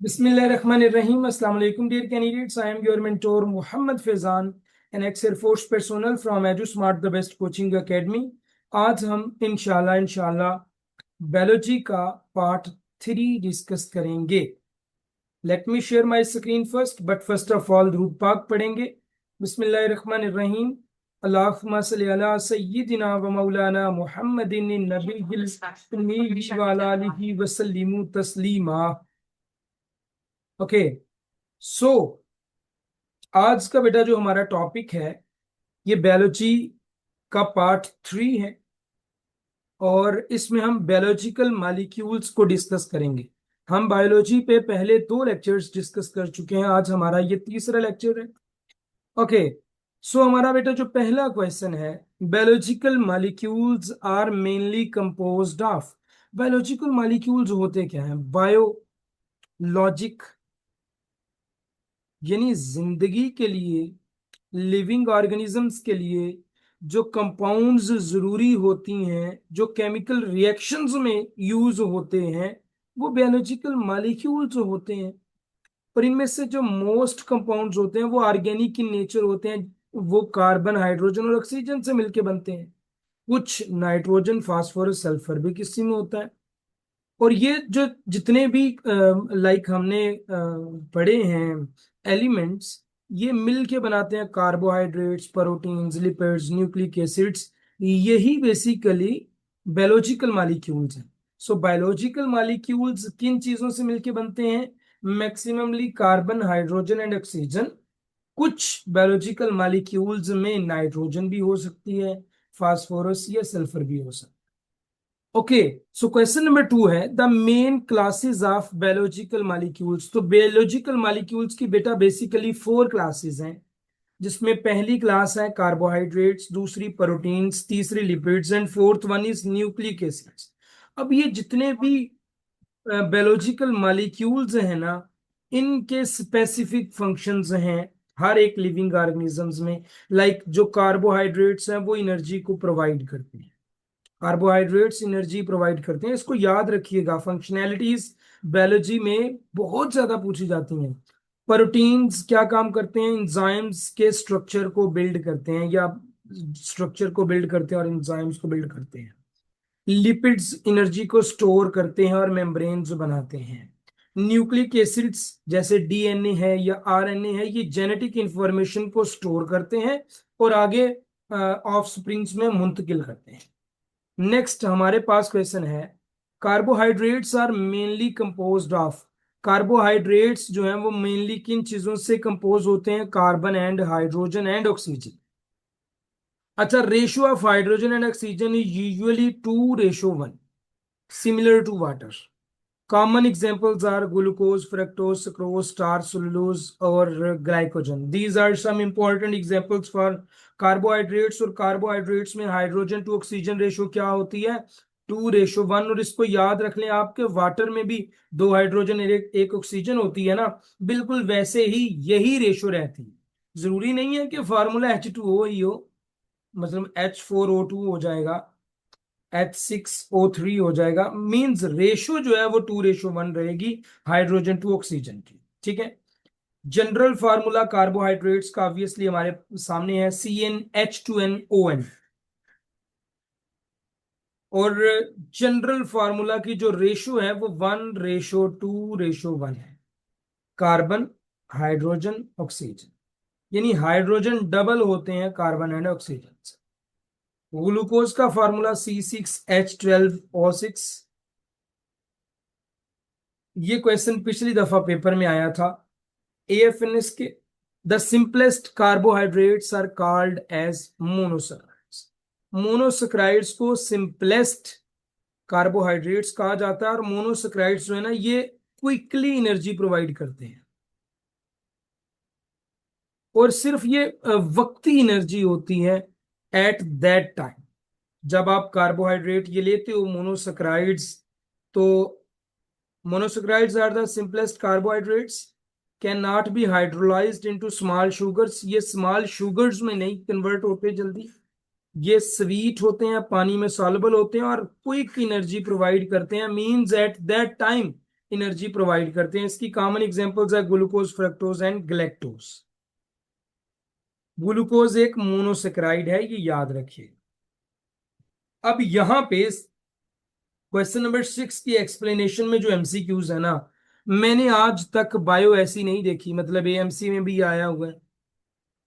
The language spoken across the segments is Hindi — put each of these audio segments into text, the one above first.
Bismillahirrahmanirrahim. Assalamu alaikum, dear candidates. I am your mentor, Muhammad Faizan, an ex-Air Force personnel from EduSmart, the best coaching academy. आज हम इंशाल्लाह बायोलॉजी का पार्ट 3 डिस्कस करेंगे. Let me share my screen first, but first of all रूप पाक पढ़ेंगे. बिस्मिल्लाहिर्रहमानिर्रहीम. अल्लाहुम्मा सल्ली अला सय्यिदिना व मौलाना मुहम्मदिन नबील उम्मी व अला आलिहि व सल्लिमु तस्लीमा. ओके, सो आज का बेटा जो हमारा टॉपिक है ये बायोलॉजी का पार्ट 3 है और इसमें हम बायोलॉजिकल मॉलिक्यूल्स को डिस्कस करेंगे. हम बायोलॉजी पे पहले 2 लेक्चर्स डिस्कस कर चुके हैं, आज हमारा ये तीसरा लेक्चर है. ओके, सो हमारा बेटा जो पहला क्वेश्चन है, biological molecules are mainly composed of. Biological molecules होते क्या हैं? बायोलॉजिक यानी जिंदगी के लिए, लिविंग ऑर्गेनिजम्स के लिए जो कंपाउंड्स जरूरी होती हैं, जो केमिकल रिएक्शंस में यूज होते हैं, वो बायोलॉजिकल मॉलिक्यूल्स होते हैं. और इनमें से जो मोस्ट कंपाउंड्स होते हैं वो ऑर्गेनिक इन नेचर होते हैं. वो कार्बन, हाइड्रोजन और ऑक्सीजन से मिलके बनते हैं. कुछ नाइट्रोजन, फास्फोरस, सल्फर भी किसी में होता है. और ये जो जितने भी लाइक हमने पढ़े हैं एलिमेंट्स, ये मिल के बनाते हैं carbohydrates, proteins, lipids, nucleic acids. यही बेसिकली बायोलॉजिकल मॉलिक्यूल्स हैं. सो बायोलॉजिकल मॉलिक्यूल्स किन चीजों से मिलके बनते हैं? Maximally carbon, hydrogen and oxygen. कुछ बायोलॉजिकल मॉलिक्यूल्स में नाइट्रोजन भी हो सकती है, फास्फोरस या सल्फर भी हो सकता है. ओके, सो क्वेश्चन नंबर 2 है the main classes of biological molecules. तो बायोलॉजिकल मॉलिक्यूल्स की बेटा बेसिकली 4 क्लासेस हैं, जिसमें पहली क्लास है कार्बोहाइड्रेट्स, दूसरी प्रोटीन्स, तीसरी lipids and fourth one is nucleic acids. अब ये जितने भी बायोलॉजिकल मॉलिक्यूल्स हैं ना, इनके स्पेसिफिक फंक्शंस हैं हर एक लिविंग ऑर्गेनिजम्स में. लाइक जो कार्बोहाइड्रेट्स हैं वो एनर्जी को प्रोवाइड करते हैं. कार्बोहाइड्रेट्स एनर्जी प्रोवाइड करते हैं, इसको याद रखिएगा. फंक्शनैलिटीज बायोलॉजी में बहुत ज्यादा पूछी जाती हैं. प्रोटीन्स क्या काम करते हैं? एंजाइम्स के स्ट्रक्चर को बिल्ड करते हैं, या स्ट्रक्चर को बिल्ड करते हैं और एंजाइम्स को बिल्ड करते हैं. लिपिड्स एनर्जी को स्टोर करते हैं और मेम्ब्रेन्स बनाते हैं. न्यूक्लिक एसिड्स जैसे डीएनए है या आरएनए है, ये जेनेटिक इंफॉर्मेशन को स्टोर करते हैं और आगे ऑफस्प्रिंग्स में मुंतकिल करते हैं. नेक्स्ट हमारे पास क्वेश्चन है carbohydrates are mainly composed of. Carbohydrates जो हैं वो मेनली किन चीजों से कंपोज होते हैं? Carbon and hydrogen and oxygen. अच्छा, ratio of hydrogen and oxygen is usually 2:1, similar to water. Common examples are glucose, fructose, sucrose, starch, cellulose और glycogen. These are some important examples for carbohydrates. और carbohydrates में हाइड्रोजन टू ऑक्सीजन रेशो क्या होती है? 2:1. और इसको याद रख लें, आपके वाटर में भी 2 हाइड्रोजन एक ऑक्सीजन होती है ना, बिल्कुल वैसे ही यही रेशो रहती है. जरूरी नहीं है कि फार्मूला H2O ही हो, मतलब H4O2 हो जाएगा, H6O3 हो जाएगा. मींस रेशो जो है वो 2:1 रहेगी हाइड्रोजन टू ऑक्सीजन की. ठीक है. जनरल फार्मूला कार्बोहाइड्रेट्स का ऑब्वियसली हमारे सामने है, CnH2nOn. और जनरल फार्मूला की जो रेशो है वो 1:2:1 है. कार्बन, हाइड्रोजन, ऑक्सीजन, यानी हाइड्रोजन डबल होते हैं कार्बन एंड ऑक्सीजन से. ग्लूकोज का फार्मूला C6H12O6. ये क्वेश्चन पिछली दफा पेपर में आया था AFNS के. The simplest carbohydrates are called as monosaccharides. Monosaccharides को सिंपलेस्ट कार्बोहाइड्रेट्स कहा जाता है. और मोनोसैकराइड्स जो है ना, ये क्विकली एनर्जी प्रोवाइड करते हैं और सिर्फ ये वक्ती एनर्जी होती है एट दैट टाइम. जब आप कार्बोहाइड्रेट ये लेते हो मोनोसैकराइड्स, तो monosaccharides are the simplest carbohydrates, cannot be hydrolyzed into small sugars. ये small sugars में नहीं कन्वर्ट होते जल्दी. ये स्वीट होते हैं, पानी में सॉल्युबल होते हैं और क्विक एनर्जी प्रोवाइड करते हैं. Means at that time energy provide करते हैं। इसकी कॉमन एग्जांपल्स है glucose, fructose and galactose. Glucose एक मोनोसेक्राइड है, ये याद रखिए। अब यहां पे क्वेश्चन नंबर 6 की एक्सप्लेनेशन में जो एमसीक्यूज है ना, मैंने आज तक बायो ऐसी नहीं देखी, मतलब एएमसी में भी आया हुआ है,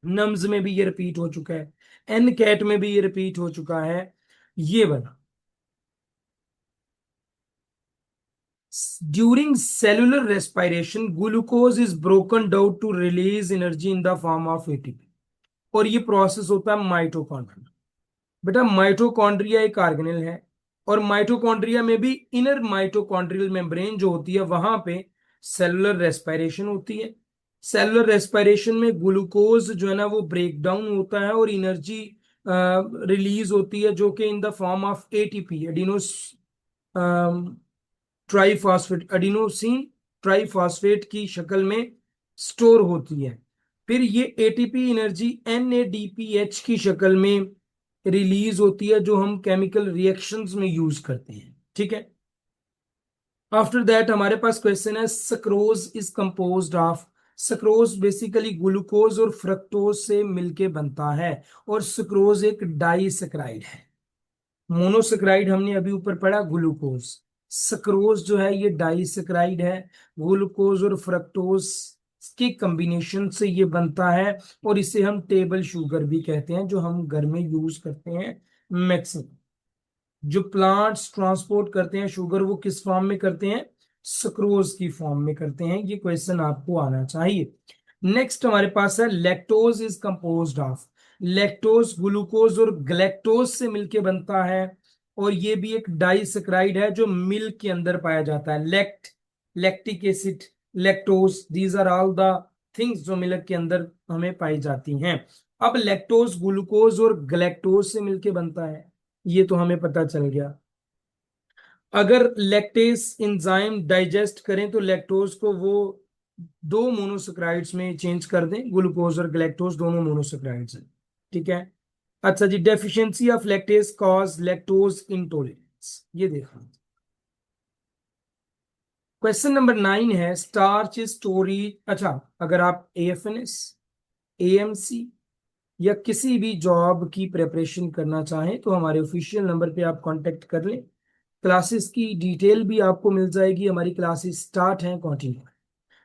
नम्स में भी ये रिपीट हो चुका है, एन कैट में भी ये रिपीट हो चुका है। ये बना during cellular respiration glucose is broken down to release energy in the form of ATP, और ये प्रोसेस होता है माइटोकॉन्ड्रिया। बेटा माइटोकॉन्ड्रिया एक ऑर्गेनेल है, और माइटोकॉन्ड्रिया में भी इनर माइटोकॉन्ड्रियल मेम्ब्रेन जो होती है वहां पे सेलुलर रेस्पिरेशन होती है। सेलुलर रेस्पिरेशन में ग्लूकोज जो है ना वो ब्रेक डाउन होता है और एनर्जी रिलीज होती है, जो कि in the form of ATP, adenosine triphosphate, adenosine triphosphate की शक्ल में स्टोर होती है। फिर ये एटीपी एनर्जी एनएडीपीएच की शक्ल में रिलीज होती है, जो हम केमिकल रिएक्शंस में यूज करते हैं। ठीक है। आफ्टर दैट हमारे पास क्वेश्चन है sucrose is composed of. Sucrose basically glucose और फ्रक्टोज से मिलके बनता है, और सक्रोज एक डाइसेक्राइड है। मोनोसेक्राइड हमने अभी ऊपर पढ़ा ग्लूकोज, सक्रोज जो है ये डाइसेक्राइड है। ग्लूकोज और फ्रक्टोज के कॉम्बिनेशन से ये बनता है, और इसे हम टेबल शुगर भी कहते हैं, जो हम घर में यूज करते हैं मैक्सिमम। जो प्लांट्स ट्रांसपोर्ट करते हैं शुगर, वो किस फॉर्म में करते हैं? सक्रोज की फॉर्म में करते हैं। ये क्वेश्चन आपको आना चाहिए। नेक्स्ट हमारे पास है lactose is composed of. Lactose glucose और गैलेक्टोज से मिलके बनता है, और ये भी एक डाइसेक्राइड है जो मिल्क के अंदर पाया जाता है। Lactic acid, lactose, these are all the things जो मिल्क के अंदर हमें पाई जाती हैं। अब लैक्टोज ग्लूकोज और गैलेक्टोज से मिलके बनता है, ये तो हमें पता चल गया। अगर लैक्टेस एंजाइम डाइजेस्ट करें तो लैक्टोज को वो दो मोनोसेक्राइड्स में चेंज कर दें, ग्लूकोज और गैलेक्टोज दोनों मोनोसेक्राइड्स हैं। ठीक है। अच्छा जी, deficiency of lactase cause lactose intolerance, ये देखो। क्वेश्चन नंबर 9 है स्टार्च स्टोरेज। अच्छा, अगर आप एएफएनएस, एएमसी या किसी भी जॉब की प्रिपरेशन करना चाहें तो हमारे ऑफिशियल नंबर पे आप कांटेक्ट कर लें। क्लासेस की डिटेल भी आपको मिल जाएगी। हमारी क्लासेस स्टार्ट हैं, continue.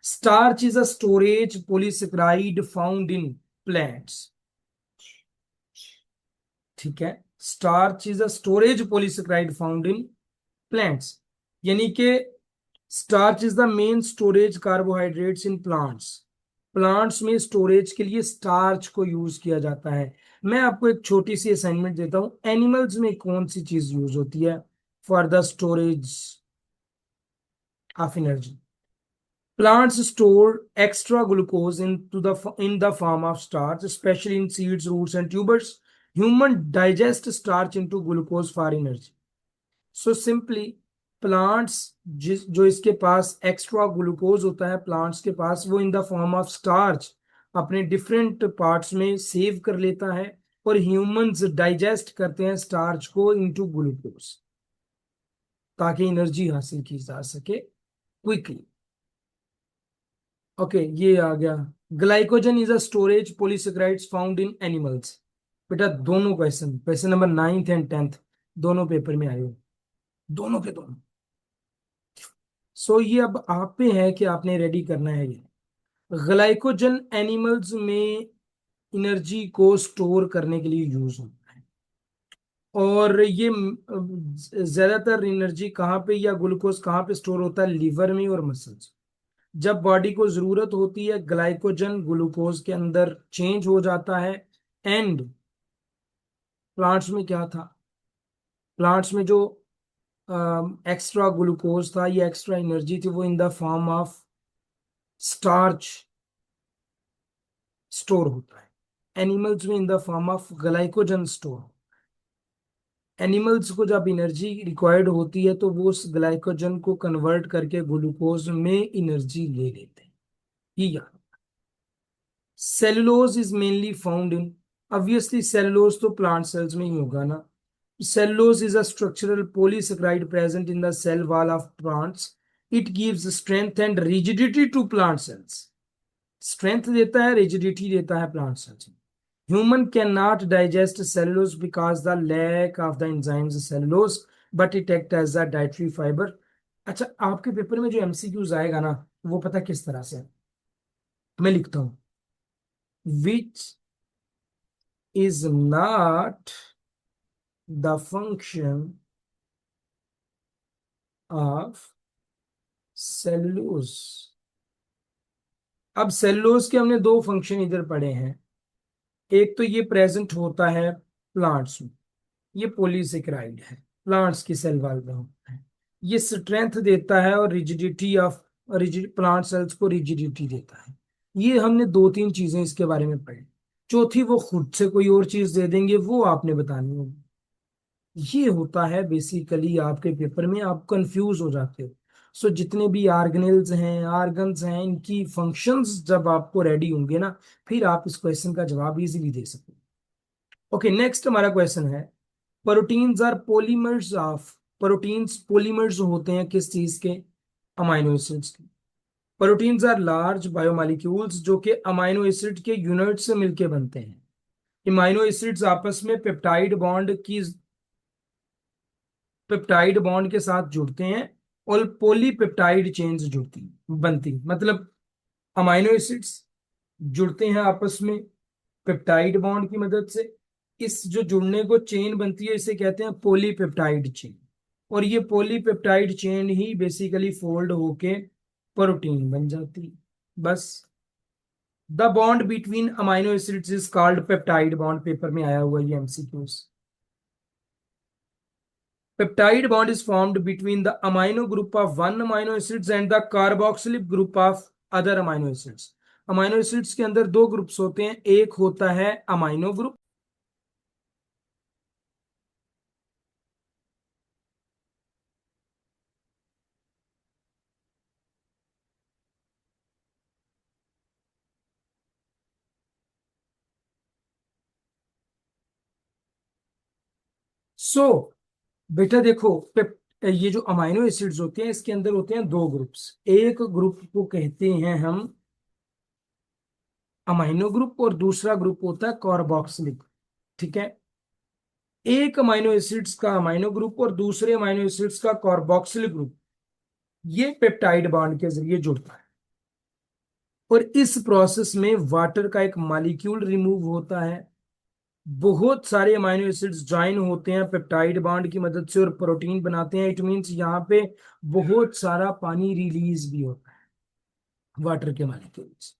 Starch is a storage polysaccharide found in plants. ठीक है। Starch is a storage polysaccharide found in plants, यानी कि starch is the main storage carbohydrates in plants. Plants में स्टोरेज के लिए स्टार्च को यूज किया जाता है। मैं आपको एक छोटी सी असाइनमेंट देता हूं, एनिमल्स में कौन सी चीज यूज होती है for the storage of energy? Plants store extra glucose in the form of starch, especially in seeds, roots, and tubers. Human digest starch into glucose for energy. So simply, plants जो इसके पास एक्स्ट्रा ग्लूकोज होता है प्लांट्स के पास, वो इन द फॉर्म ऑफ स्टार्च अपने डिफरेंट पार्ट्स में सेव कर लेता है, और ह्यूमंस डाइजेस्ट करते हैं स्टार्च को इनटू ग्लूकोज, ताकि एनर्जी हासिल की जा सके क्विकली। ओके, ये आ गया। Glycogen is a storage polysaccharides found in animals. बेटा दोनों question, question number 9th and 10th दोनों पेपर में आए हो, दोनों के दोनों। सो ये अब आप पे है कि आपने रेडी करना है ये। ग्लाइकोजन एनिमल्स में एनर्जी को स्टोर करने के लिए यूज होता है, और ये ज्यादातर एनर्जी कहाँ पे या ग्लूकोज कहाँ पे स्टोर होता है? लीवर में और मसल्स। जब बॉडी को जरूरत होती है ग्लाइकोजन ग्लूकोज के अंदर चेंज हो जाता है। एंड प्लांट्स में क्या था? प्लांट्स में जो एक्स्ट्रा ग्लूकोज था, ये एक्स्ट्रा एनर्जी थी, वो इन the form of starch store होता है। एनिमल्स में इन the form of glycogen store. Animals को जब एनर्जी रिक्वायर्ड होती है तो वो उस ग्लाइकोजन को कन्वर्ट करके ग्लूकोज में एनर्जी ले लेते हैं। ये याद। Cellulose is mainly found in, obviously cellulose तो प्लांट सेल्स में ही होगा ना। Cellulose is a structural polysaccharide present in the cell wall of plants. It gives strength and rigidity to plant cells. Strength देता है, रिजिडिटी देता है plant cells. Human can not digest cellulose because the lack of the enzymes cellulose, but it act as the dietary fibre. अच्छा, आपके पेपर में जो एमसीक्यूज आएगा ना, वो पता किस तरह से है? मैं लिखता हूं, which is not the function of cellulose. अब सेलुलोज के हमने दो फंक्शन इधर पढ़े हैं। एक तो ये प्रेजेंट होता है प्लांट्स में, ये पॉलीसेकेराइड है, प्लांट्स की सेल वॉल में होता है। ये स्ट्रेंथ देता है और rigidity of rigid plant cells को रिजिडिटी देता है। ये हमने दो तीन चीजें इसके बारे में पढ़ी। चौथी वो खुद से कोई और चीज दे देंगे, वो आपने बतानी होगी। ये होता है बेसिकली आपके पेपर में, आप कंफ्यूज हो जाते हो। सो जितने भी ऑर्गेनेल्स हैं, ऑर्गन्स हैं, इनकी फंक्शंस जब आपको रेडी होंगे ना, फिर आप इस क्वेश्चन का जवाब इजीली दे सकते हो। ओके, नेक्स्ट हमारा क्वेश्चन है, proteins are polymers of. Proteins polymers होते हैं किस चीज के? अमाइनो एसिड्स के। प्रोटीन्स आर लार्ज बायोमॉलिक्यूल्स जो कि अमाइनो एसिड के यूनिट से मिलके बनते हैं। अमाइनो एसिड्स आपस में पेप्टाइड बॉन्ड के साथ जुड़ते हैं और पॉलीपेप्टाइड चेन्स जुड़ती बनती, मतलब अमाइनो एसिड्स जुड़ते हैं आपस में पेप्टाइड बॉन्ड की मदद से। इस जो जुड़ने को चेन बनती है, इसे कहते हैं पॉलीपेप्टाइड चेन। और ये पॉलीपेप्टाइड चेन ही बेसिकली फोल्ड होके प्रोटीन बन जाती है। बस, the bond between amino acids is called peptide bond, paper में आया हुआ ये MCQs. Peptide bond is formed between the amino group of one amino acids and the carboxylic group of other amino acids। Amino acids के अंदर दो ग्रुप्स होते हैं, एक होता है अमाइनो ग्रुप। सो बेटा देखो, ये जो अमाइनो एसिड्स होते हैं, इसके अंदर होते हैं दो ग्रुप्स। एक ग्रुप को कहते हैं हम अमाइनो ग्रुप और दूसरा ग्रुप होता है कार्बोक्सिलिक। ठीक है, एक अमाइनो एसिड्स का अमाइनो ग्रुप और दूसरे अमाइनो एसिड्स का कार्बोक्सिलिक ग्रुप, ये पेप्टाइड बॉन्ड के जरिए जुड़ता है। और इस प्रोसेस में वाटर का एक मॉलिक्यूल रिमूव होता है, बहुत सारे अमाइनो एसिड्स ज्वाइन होते हैं पेप्टाइड बॉन्ड की मदद से और प्रोटीन बनाते हैं। इट मींस यहाँ पे बहुत सारा पानी रिलीज भी होता है वाटर के मॉलिक्यूल्स।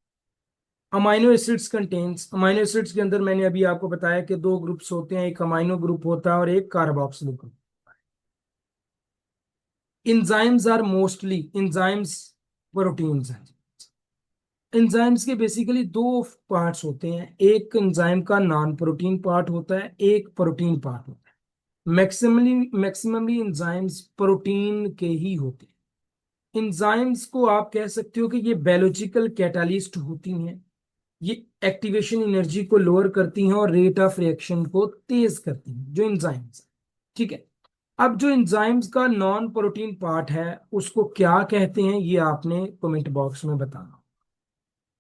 अमाइनो एसिड्स के अंदर मैंने अभी आपको बताया कि दो ग्रुप्स होते हैं, एक अमाइनो ग्रुप होता है और एक carboxylic group. Enzymes are mostly enzymes proteins हैं। एंजाइम्स के बेसिकली दो पार्ट्स होते हैं, एक एंजाइम का नॉन प्रोटीन पार्ट होता है, एक प्रोटीन पार्ट होता है। मैक्सिममली एंजाइम्स प्रोटीन के ही होते हैं। एंजाइम्स को आप कह सकते हो कि ये बायोलॉजिकल कैटालिस्ट होती हैं। ये एक्टिवेशन एनर्जी को लोअर करती हैं और रेट ऑफ रिएक्शन को तेज करती हैं, जो एंजाइम्स। ठीक है, अब जो एंजाइम्स का नॉन प्रोटीन पार्ट है उसको क्या कहते हैं, ये आपने कमेंट बॉक्स में बताना।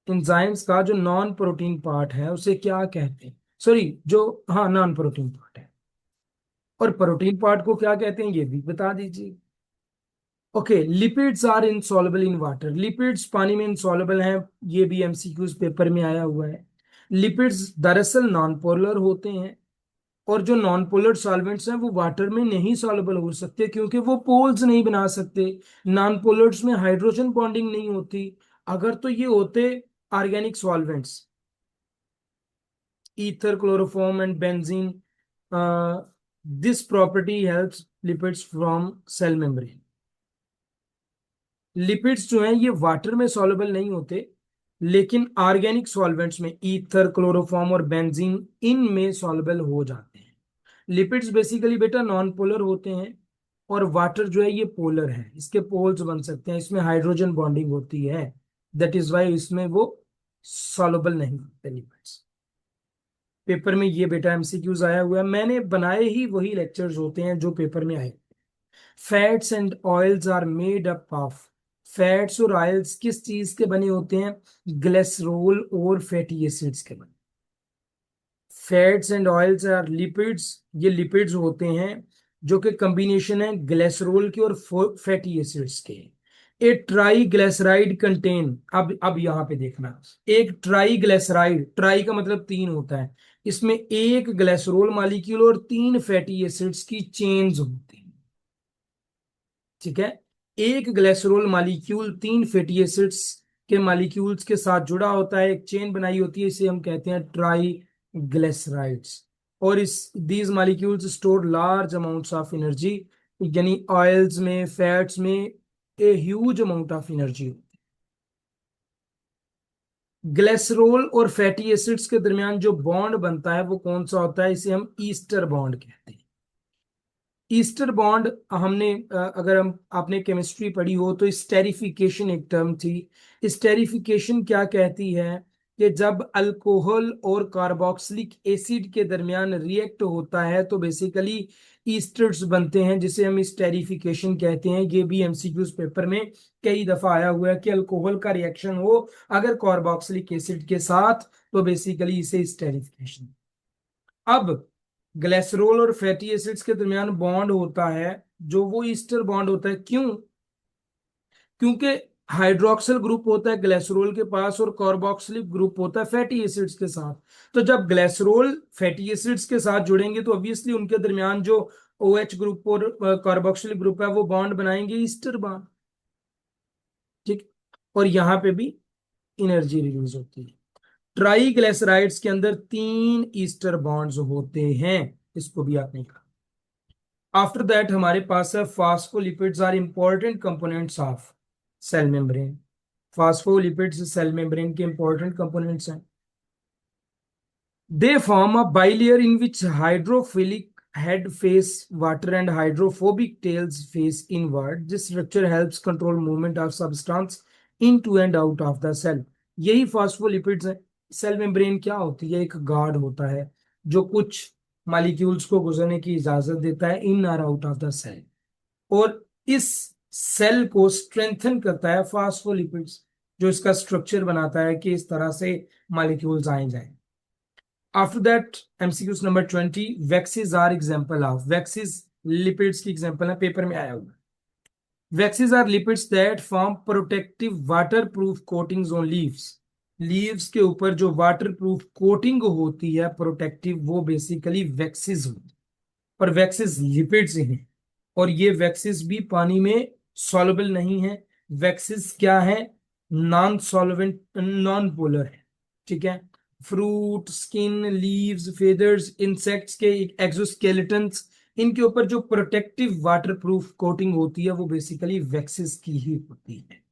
एंजाइम्स का जो नॉन प्रोटीन पार्ट है उसे क्या कहते हैं? सॉरी, जो, हाँ, नॉन प्रोटीन पार्ट है। और प्रोटीन पार्ट को क्या कहते हैं, ये भी बता दीजिए। Okay, lipids are insoluble in water. Lipids पानी में इनसॉल्युबल हैं, ये भी एमसीक्यूज पेपर में आया हुआ है। लिपिड्स दरअसल नॉन पोलर होते हैं, और जो नॉन पोलर सॉल्वेंट्स हैं वो वाटर में नहीं सॉल्युबल हो सकते क्योंकि वो पोल्स नहीं बना सकते। नॉन पोलर्स में हाइड्रोजन बॉन्डिंग नहीं होती। अगर तो ये होते organic solvents, ether, chloroform and benzene, this property helps lipids from cell membrane। Lipids जो हैं ये वाटर में सॉल्युबल नहीं होते, लेकिन ऑर्गेनिक सॉल्वेंट्स में ईथर, क्लोरोफॉर्म और बेंजीन, इनमें सॉल्युबल हो जाते हैं। लिपिड्स बेसिकली बेटा नॉन पोलर होते हैं, और वाटर जो है ये पोलर है, इसके पोल्स बन सकते हैं, इसमें हाइड्रोजन बॉन्डिंग होती है। दैट इज वाई इसमें वो सॉल्युबल नहीं होते लिपिड्स। पेपर में ये बेटा एमसीक्यूज आया हुआ है, मैंने बनाए ही वही लेक्चर्स होते हैं जो पेपर में आए। Fats and oils are made up of. Fats और ऑयल्स किस चीज के बने होते हैं? ग्लिसरॉल और फैटी एसिड्स के बने। Fats and oils are lipids, ये लिपिड्स होते हैं जो कि कॉम्बिनेशन है ग्लिसरॉल के और फैटी एसिड्स के। ए ट्राई ग्लिसराइड कंटेन, अब यहां पे देखना, एक ट्राई ग्लिसराइड, ट्राई का मतलब तीन होता है, इसमें एक ग्लिसरॉल मॉलिक्यूल और तीन फैटी एसिड्स की चेन्स होती हैं। ठीक है, एक ग्लिसरॉल मॉलिक्यूल तीन फैटी एसिड्स के मॉलिक्यूल्स के साथ जुड़ा होता है, एक चेन बनाई होती है, इसे हम कहते हैं ट्राई ग्लिसराइड्स। और इस these molecules store large amounts of energy, यानी ऑयल्स में, फैट्स में a huge amount of energy. Glycerol और फैटी एसिड्स के दरमियान जो बॉन्ड बनता है वो कौन सा होता है? इसे हम ईस्टर बॉन्ड कहते हैं। ईस्टर बॉन्ड हमने अगर हम आपने केमिस्ट्री पढ़ी हो तो स्टेरिफिकेशन एक टर्म थी। स्टेरिफिकेशन क्या कहती है कि जब अल्कोहल और कार्बोक्सिलिक एसिड के दरमियान रिएक्ट होता है तो बेसिकली ईस्टर्स बनते हैं, जिसे हम स्टेरिफिकेशन कहते हैं। ये भी एमसीक्यूज पेपर में कई दफा आया हुआ है कि अल्कोहल का रिएक्शन हो अगर कार्बोक्सिलिक एसिड के साथ तो बेसिकली इसे स्टेरिफिकेशन। अब ग्लिसरॉल और फैटी एसिड्स के दरमियान बॉन्ड होता है जो वो ईस्टर बॉन्ड होता है। क्यों? क्योंकि हाइड्रोक्सिल ग्रुप होता है ग्लिसरॉल के पास और कार्बोक्सिलिक ग्रुप होता है फैटी एसिड्स के साथ। तो जब ग्लिसरॉल फैटी एसिड्स के साथ जुड़ेंगे तो ऑब्वियसली उनके दरमियान जो OH ग्रुप और कार्बोक्सिलिक ग्रुप है वो बॉन्ड बनाएंगे ईस्टर बॉन्ड। ठीक, और यहां पे भी एनर्जी रिलीज होती है। ट्राईग्लिसराइड्स के अंदर तीन ईस्टर बॉन्ड्स होते हैं, इसको भी आपने कहा। आफ्टर दैट हमारे पास है phospholipids are important components of cell membrane. Phospholipids cell membrane के इंपॉर्टेंट कंपोनेंट्स हैं। They form a bilayer in which hydrophilic head face water and hydrophobic tails face inward. This structure helps control movement of substance in to and out of the cell. यही फास्फोलिपिड्स हैं। सेल मेम्ब्रेन क्या होती है? एक गार्ड होता है जो कुछ मॉलिक्यूल्स को गुजरने की इजाजत देता है इन और आउट ऑफ द सेल, और इस सेल को स्ट्रेंथन करता है फास्फोलिपिड्स, जो इसका स्ट्रक्चर बनाता है कि इस तरह से मॉलिक्यूल्स आए जाएं। After that MCQs number 20, waxes are example of. Waxes lipids की एग्जांपल है, पेपर में आया हुआ। Waxes are lipids that form protective waterproof coatings on leaves. Leaves के ऊपर जो वाटर प्रूफ कोटिंग होती है प्रोटेक्टिव, वो बेसिकली वैक्सीज होती है। और वैक्सीज लिपिड्स हैं, और ये वैक्सीज भी पानी में सॉल्युबल नहीं है। वैक्सीज क्या है? नॉन सॉल्वेंट, नॉन पोलर है। ठीक है, fruit, skin, leaves, feathers, insects के एक्सोस्केलेटन्स, इनके ऊपर जो प्रोटेक्टिव वाटरप्रूफ कोटिंग होती है वो बेसिकली वैक्सीज की ही होती है।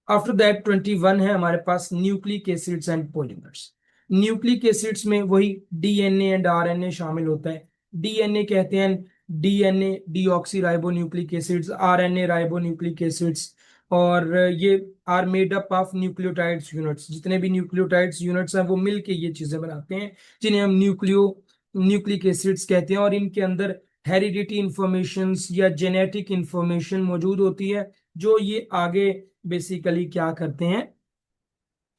आफ्टर दैट 21 है हमारे पास nucleic acids and polymers. Nucleic acids में वही डीएनए एंड आरएनए शामिल होता है। डीएनए कहते हैं DNA deoxy ribo nucleic acids, RNA ribo nucleic acids, और ये are made up of nucleotides units. जितने भी न्यूक्लियोटाइड्स यूनिट्स हैं वो मिलके ये चीजें बनाते हैं जिन्हें हम न्यूक्लिक एसिड्स कहते हैं। और इनके अंदर हेरिडिटी इंफॉर्मेशन या जेनेटिक इंफॉर्मेशन मौजूद होती है जो ये आगे बेसिकली क्या करते हैं,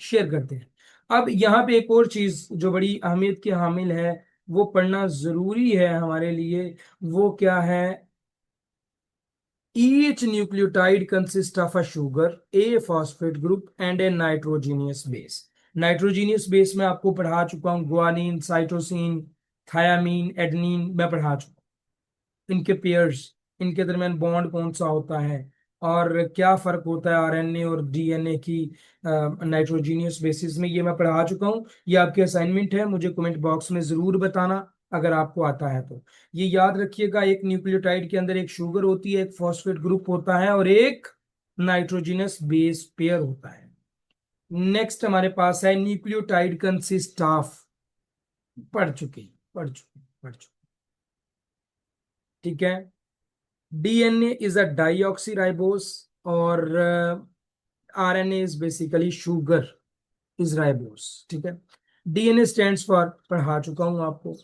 शेयर करते हैं। अब यहाँ पे एक और चीज जो बड़ी अहमियत की हामिल है वो पढ़ना जरूरी है हमारे लिए, वो क्या है? Each nucleotide consist of a sugar, A phosphate group and A nitrogenous base. Nitrogenous base में आपको पढ़ा चुका हूँ, ग्वानिन, साइटोसिन, थायामीन, एडेनिन में पढ़ा चुका हूं। इनके पेयर्स, इनके दरमियान बॉन्ड कौन सा होता है और क्या फर्क होता है आरएनए और डीएनए की नाइट्रोजीनियस बेसिस में, ये मैं पढ़ा चुका हूँ। ये आपके असाइनमेंट है, मुझे कमेंट बॉक्स में जरूर बताना अगर आपको आता है तो। ये याद रखिएगा, एक न्यूक्लियोटाइड के अंदर एक शुगर होती है, एक फॉस्फेट ग्रुप होता है और एक नाइट्रोजीनियस बेस पेयर होता है। नेक्स्ट हमारे पास है न्यूक्लियोटाइड कंसिस्ट ऑफ। पढ़ चुके। ठीक है, डीएनए इज अ डाईऑक्सीराइबोस और RNA is basically sugar is ribose. ठीक है, डीएनए स्टैंड्स फॉर, पढ़ा चुका हूं आपको।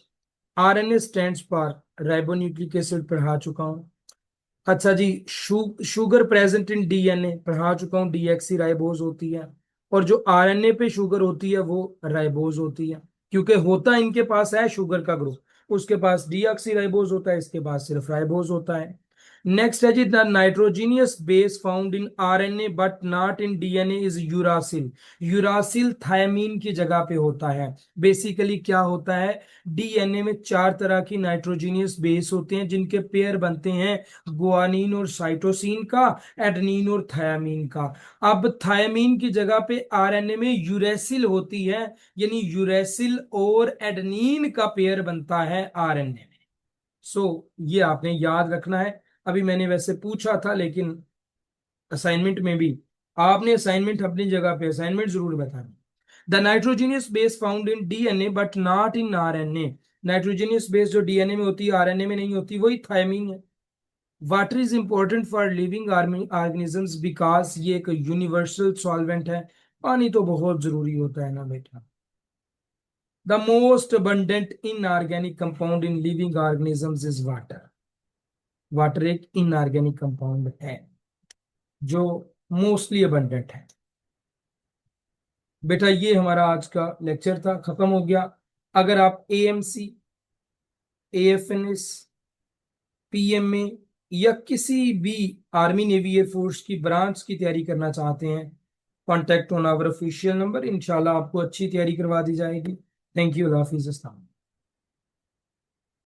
RNA stands for ribonucleic acid, पढ़ा चुका हूं। अच्छा जी, शुगर प्रेजेंट इन डीएनए पढ़ा चुका हूँ, डीएक्सी राइबोज होती है। और जो आरएनए पे शुगर होती है वो राइबोज होती है, क्योंकि होता इनके पास है शुगर का ग्रुप, उसके पास डीऑक्सी राइबोज होता है, इसके पास सिर्फ राइबोज होता है। नेक्स्ट है जी, the nitrogenous base found in RNA but not in DNA is uracil. Uracil thymine की जगह पे होता है। बेसिकली क्या होता है, डीएनए में चार तरह की नाइट्रोजीनियस बेस होते हैं जिनके पेयर बनते हैं गुआनिन और साइटोसिन का, एडेनिन और थायमीन का। अब थायमीन की जगह पे आरएनए में यूरेसिल होती है, यानी यूरेसिल और एडेनिन का पेयर बनता है आरएनए में। ये आपने याद रखना है। अभी मैंने वैसे पूछा था लेकिन असाइनमेंट में भी, आपने असाइनमेंट अपनी जगह पे असाइनमेंट जरूर बताना। The nitrogenous base found in DNA but not in RNA. Nitrogenous base जो डीएनए में होती है आरएनए में नहीं होती, वही थायमीन है। Water is important for living organisms because ये एक यूनिवर्सल सॉल्वेंट है। पानी तो बहुत जरूरी होता है ना बेटा। The most abundant inorganic compound in living organisms is water. Water एक इनऑर्गेनिक कंपाउंड है जो मोस्टली abundant है। बेटा ये हमारा आज का लेक्चर था, खत्म हो गया। अगर आप एएमसी, एएफएनएस, पीएमए या किसी भी आर्मी नेवी एयरफोर्स की ब्रांच की तैयारी करना चाहते हैं, contact on our official number. इंशाल्लाह आपको अच्छी तैयारी करवा दी जाएगी। थैंक यू, हाफिज। अस्सलाम।